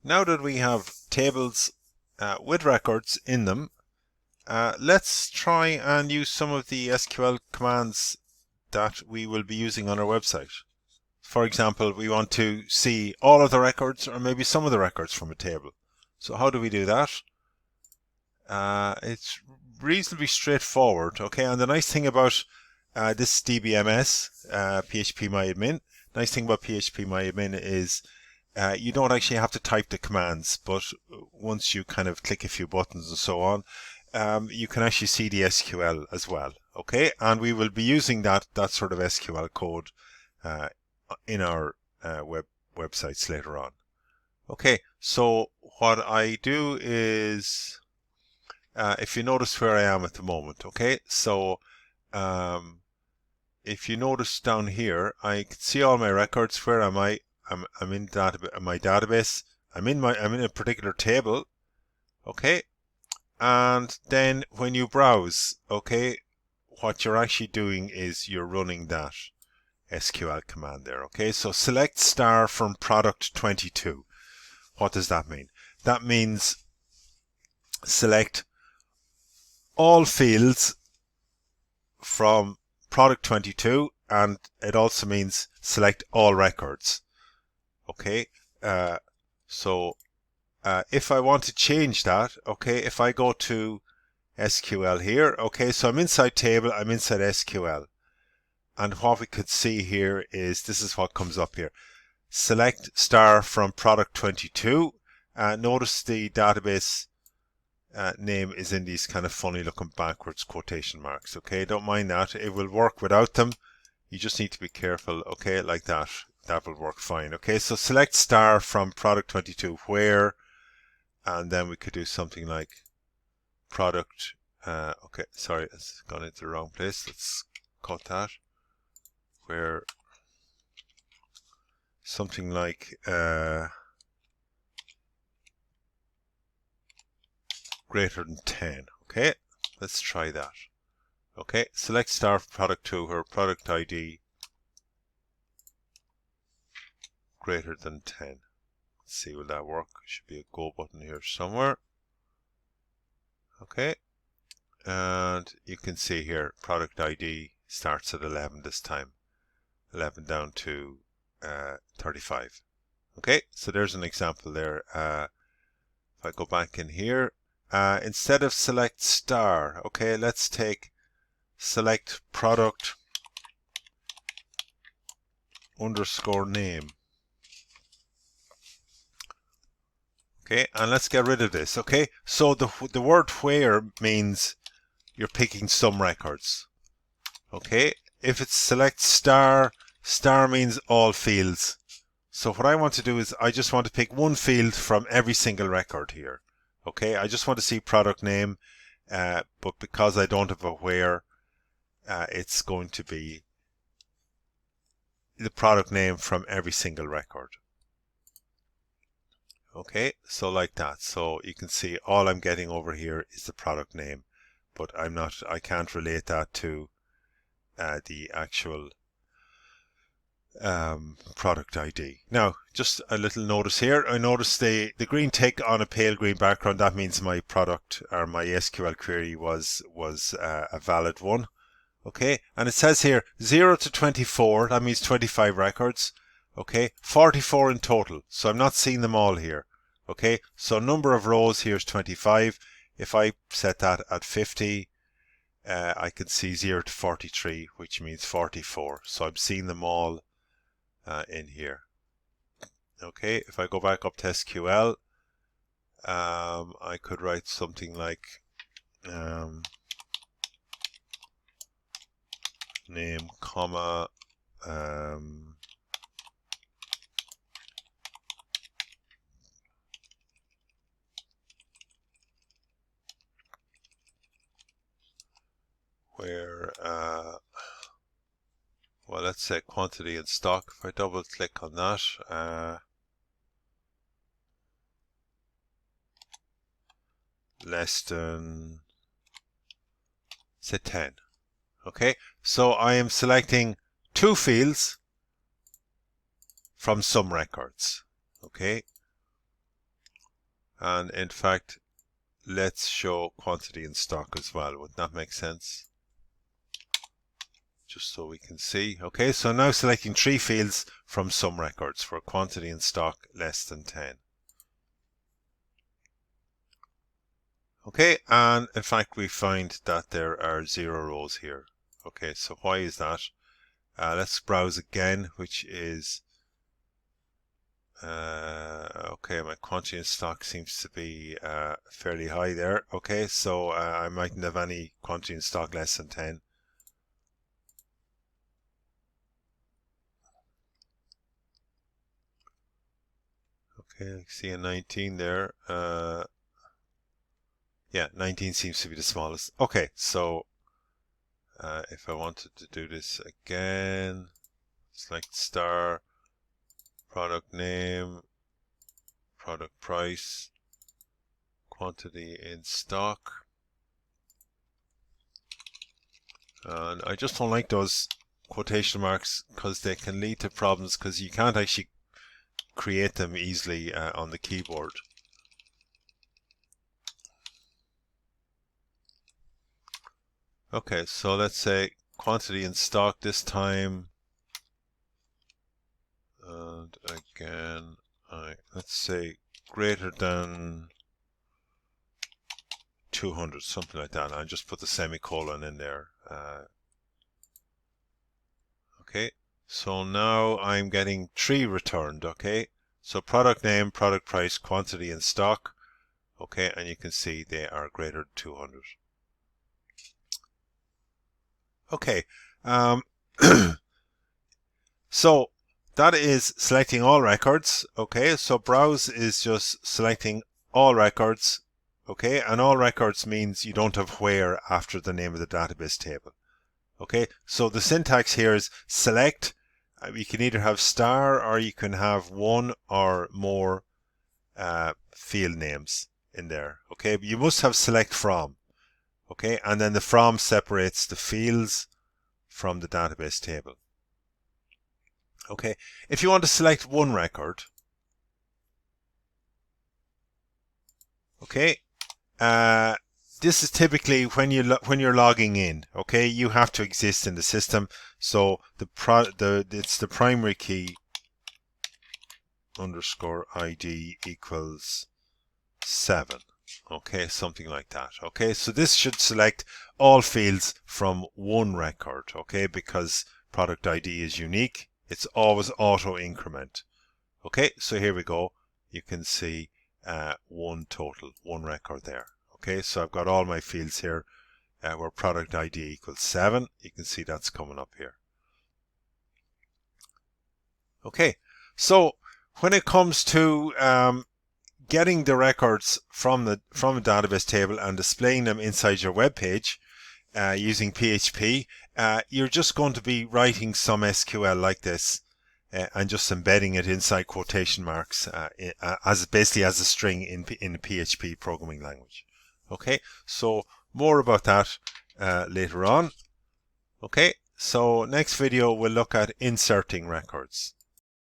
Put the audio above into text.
Now that we have tables with records in them, let's try and use some of the SQL commands that we will be using on our website. For example, we want to see all of the records or maybe some of the records from a table. So how do we do that? It's reasonably straightforward, okay? And the nice thing about this DBMS, phpMyAdmin, nice thing about phpMyAdmin is you don't actually have to type the commands, but once you kind of click a few buttons and so on, you can actually see the SQL as well, okay? And we will be using that sort of SQL code in our websites later on. Okay, so what I do is, if you notice where I am at the moment, okay, so if you notice down here, I can see all my records. Where am I? I'm in my database. I'm in a particular table, okay. And then when you browse, okay, what you're actually doing is you're running that SQL command there, okay. So select star from product 22. What does that mean? That means select all fields from product 22, and it also means select all records. Okay, so if I want to change that, okay, if I go to SQL here, okay, so I'm inside table, I'm inside SQL, and what we could see here is this is what comes up here. Select star from product 22. Notice the database name is in these kind of funny looking backwards quotation marks, okay, don't mind that, it will work without them. You just need to be careful, okay, like that. That will work fine. Okay, so select star from product 22 where, and then we could do something like product, okay, sorry, it's gone into the wrong place. Let's cut that. Where something like greater than 10. Okay, let's try that. Okay, select star from product 2 where product ID greater than 10. Let's see, will that work? Should be a go button here somewhere. Okay, and you can see here product ID starts at 11 this time, 11 down to 35. Okay, so there's an example there. If I go back in here, instead of select star, okay, let's take select product underscore name. Okay, and let's get rid of this. Okay, so the word where means you're picking some records. Okay, if it's select star, star means all fields. So what I want to do is I just want to pick one field from every single record here. Okay, I just want to see product name, but because I don't have a where, it's going to be the product name from every single record. Okay, so like that. So you can see all I'm getting over here is the product name, but I can't relate that to the actual product ID. Now, just a little notice here. I noticed the green tick on a pale green background. That means my product or my SQL query was a valid one. Okay, and it says here 0 to 24. That means 25 records. Okay, 44 in total. So I'm not seeing them all here. Okay, so number of rows here is 25. If I set that at 50, I can see 0 to 43, which means 44. So I'm seeing them all in here. Okay, if I go back up to SQL, I could write something like name, comma, where, well, let's say quantity in stock. If I double click on that, less than, say 10. Okay, so I am selecting two fields from some records. Okay, And in fact, let's show quantity in stock as well. Would that make sense? Just so we can see. Okay, so now selecting 3 fields from some records for quantity in stock less than 10. Okay, and in fact we find that there are 0 rows here. Okay, so why is that? Let's browse again, which is okay, my quantity in stock seems to be fairly high there. Okay, so I mightn't have any quantity in stock less than 10. Okay, I see a 19 there. Yeah, 19 seems to be the smallest. Okay, so if I wanted to do this again, select star, product name, product price, quantity in stock. And I just don't like those quotation marks because they can lead to problems because you can't actually create them easily on the keyboard. Okay, so let's say quantity in stock this time. And again, let's say greater than 200, something like that. And I just put the semicolon in there. Okay, so now I'm getting 3 returned. Okay, so product name, product price, quantity in stock. Okay, and you can see they are greater than 200. Okay, so that is selecting all records. Okay, so browse is just selecting all records. Okay, and all records means you don't have where after the name of the database table. Okay, so the syntax here is select. You can either have star or you can have one or more field names in there. Okay, but you must have select from. Okay, and then the from separates the fields from the database table. Okay, if you want to select one record, okay, this is typically when you're logging in. Okay, you have to exist in the system. So it's the primary key underscore ID equals 7. Okay, something like that. Okay, so this should select all fields from one record. Okay, because product ID is unique. It's always auto increment. Okay, so here we go. You can see one record there. Okay, so I've got all my fields here where product ID equals 7. You can see that's coming up here. Okay, so when it comes to getting the records from a database table and displaying them inside your web page using PHP, you're just going to be writing some SQL like this and just embedding it inside quotation marks as basically as a string in the PHP programming language. Okay, so more about that later on. Okay, so next video we'll look at inserting records.